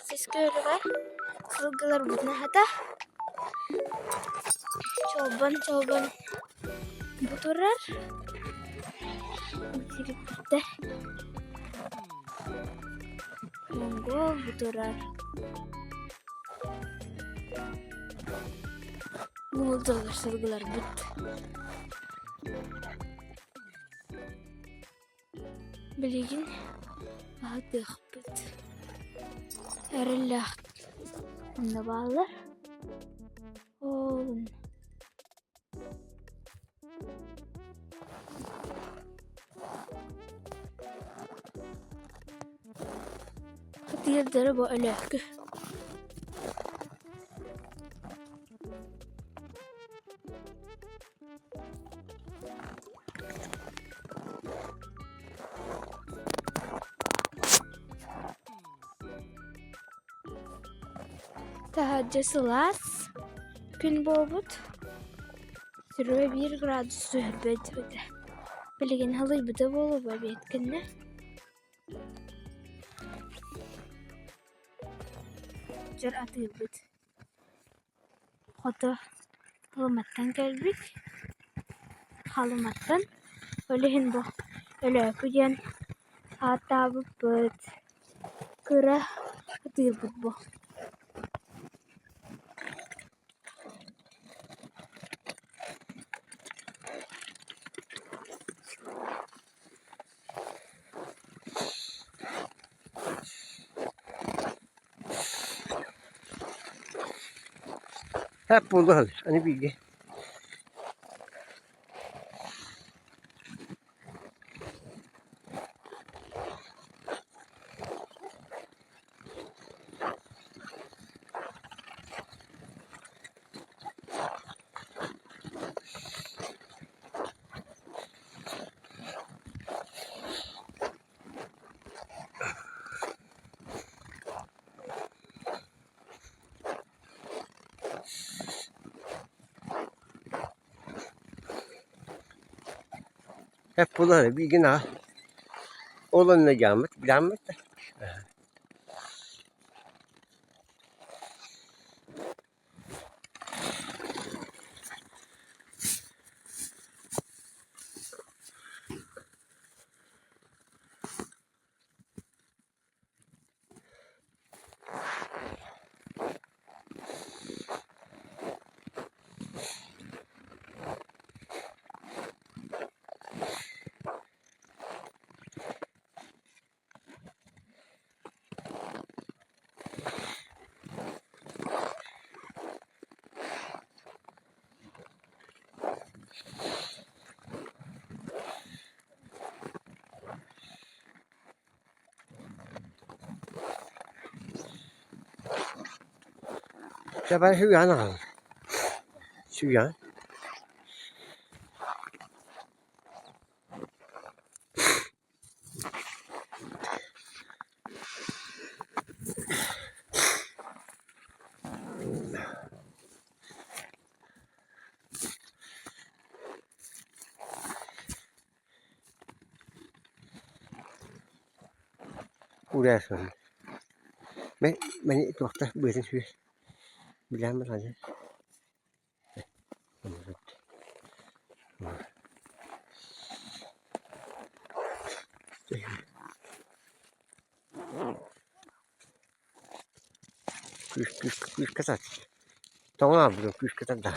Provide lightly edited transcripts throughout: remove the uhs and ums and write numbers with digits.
Siz köylüler kılgılar buna da çoban bu durar bitirip de mongo bu durar buldular sırgılar bit bilgin hadi bit erlah ne bağlar oğlum Diğerleri böyle. Tahacısılar. Gün boğut. Sürüye 1 grad sühbet öde. Bilgin halı bir de bolu böyle etkinle. Cer atıyor bit. Hatta halımattan geldik. Halımattan. Öyle hindu. Öyle kuyen. Hatta bu bit. Kıra atıyor bit bu. Hep buldu hadi. Hani bilgi. Hep buldu hadi. Bilgi ne? Oğlanına gelmek. Gelmek de. Cho bạn hữu án nào? Hữu án. Udah son. Ben itu waktu berin sih. Bilang apa aja. Kuş kasat. Tamam bu kuş kasat da.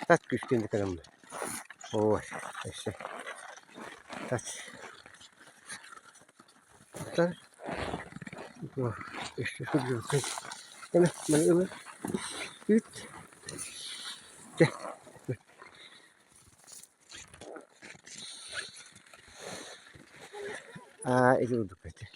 Tat kuş kendi kanım. Oh işte. Tat. Tat. Oh işte şu diyor. Değil mi? Bana ömür. Üt. Gel. Aa itu udah pasti.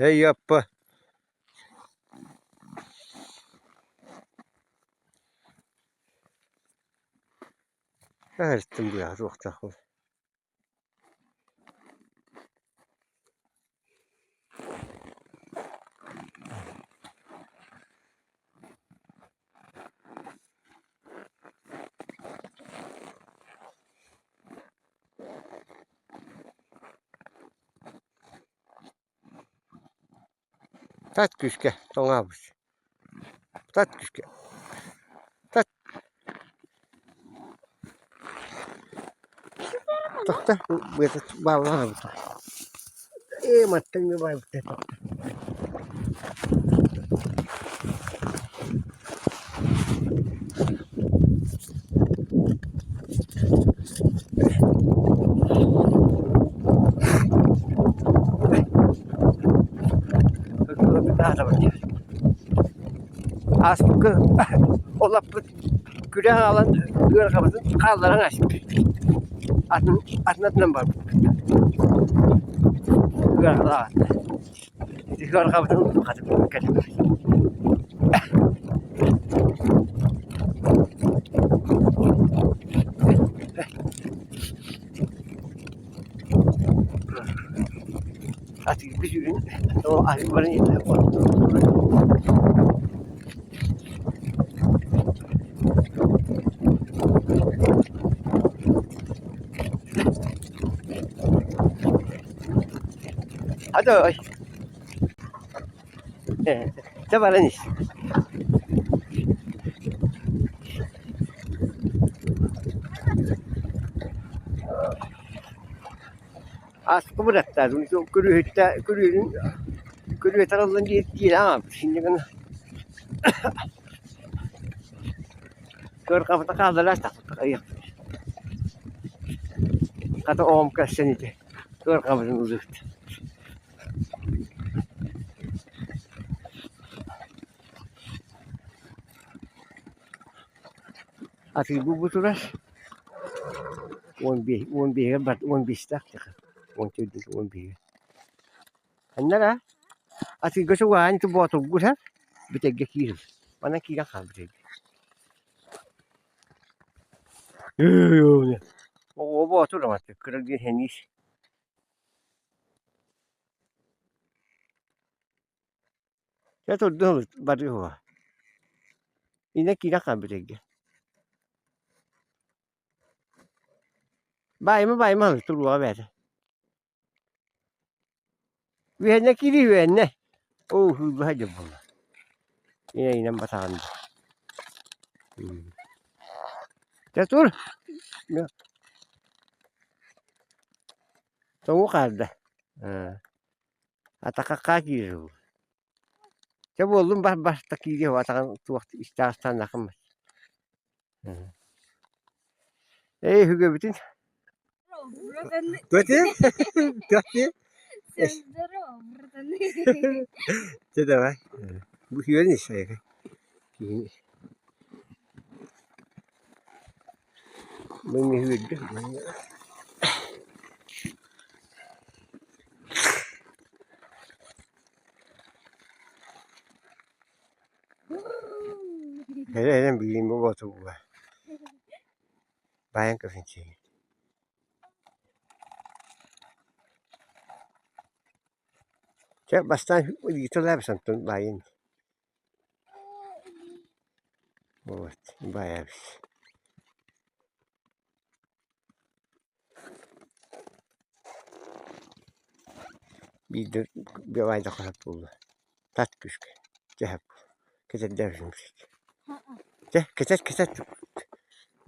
Hey yapma. Erttim bu ya ortak ol. Tat küske, ona bus. Tat küske. Tat. Tokta, bu ya bağlama bu. Matten mi var bu? Bir daha da bakıyor. Askı olap gülen alan gör kapatın kaldıran aşk. Atın var. Gör kalan. Gör kapatın kadın kadın. Artık bir ürün o hayvanın yerine hadi oy. Severin iş. Askı bıraktılar. Kürüye tarafından değil ama şimdi ben kör kapıda kaldılar taktık ayak. Kata oğum kaçsan idi. Kör kapıdan uzaktı. Artık bu turas 11 bat 15 taktık. 11. Anlara artık göçü var itu botol gura bitege kiri. Mana kira kal bitege. Yo. O botol ama kırık bir henüz. Ya to dur bari ho. Ine kira kal bitege. Bay mı tu ruğa ver. Venne kiri venne. Oh bu hadi bu. Yine batan. Catur. Ya. Soğuk kaldı. Atak kaki. Coba oğlum başta kiri atakan waktu istastan nakım. Hüge bütün. Betul? Betul? Tidak lah. Bu hiyo saya. Ini hiyo. Hele bileyim bu botu bu. Bayan kafinci. Cak bastan gitu lah santun bayin. Evet, bayağı bir. Bir ayda kalak buldu. Tat küçük. Cehap. Keset dersim. Keset.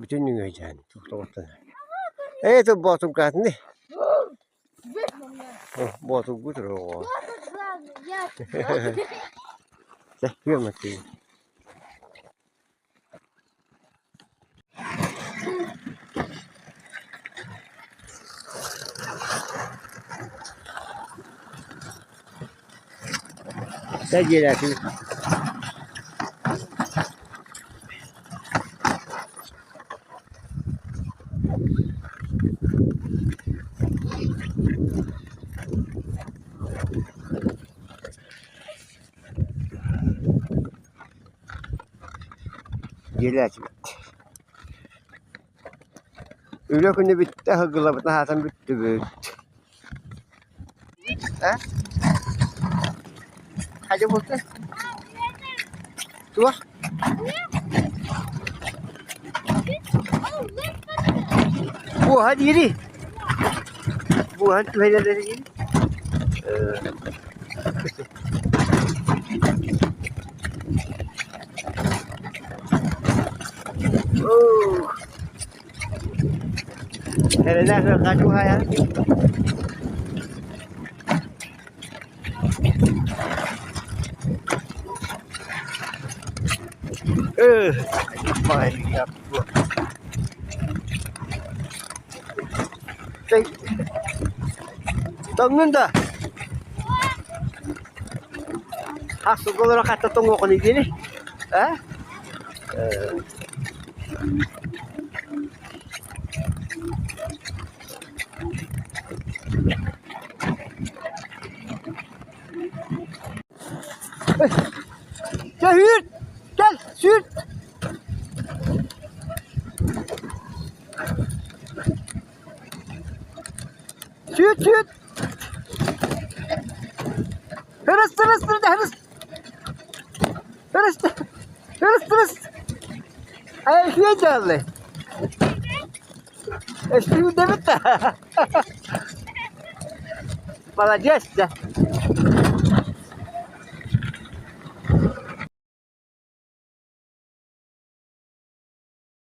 Bütün gün öyle çok ortada. Evet o botum kadın. Botum götür o. Görmedi. Sen gelirsin. Gelet bitti. Öyle günü bitti. Hıgılabatına Hasan bitti. Ha? Hadi bakalım. Dur. Bu hadi yürü. Bu hadi tüfeğlerine yürü. Oh. Nereden kaçıyor ya? Vay ya bu. Şey, tunggu dah. Aku kalau kata tunggu kau ni gini, eh? Gel yürü, gel yürü. Süt süt. Hırıs hırıs hırıs. Hırıs hırıs hırıs. Ay şey geldi. Eski bir demit de. Bana gel de.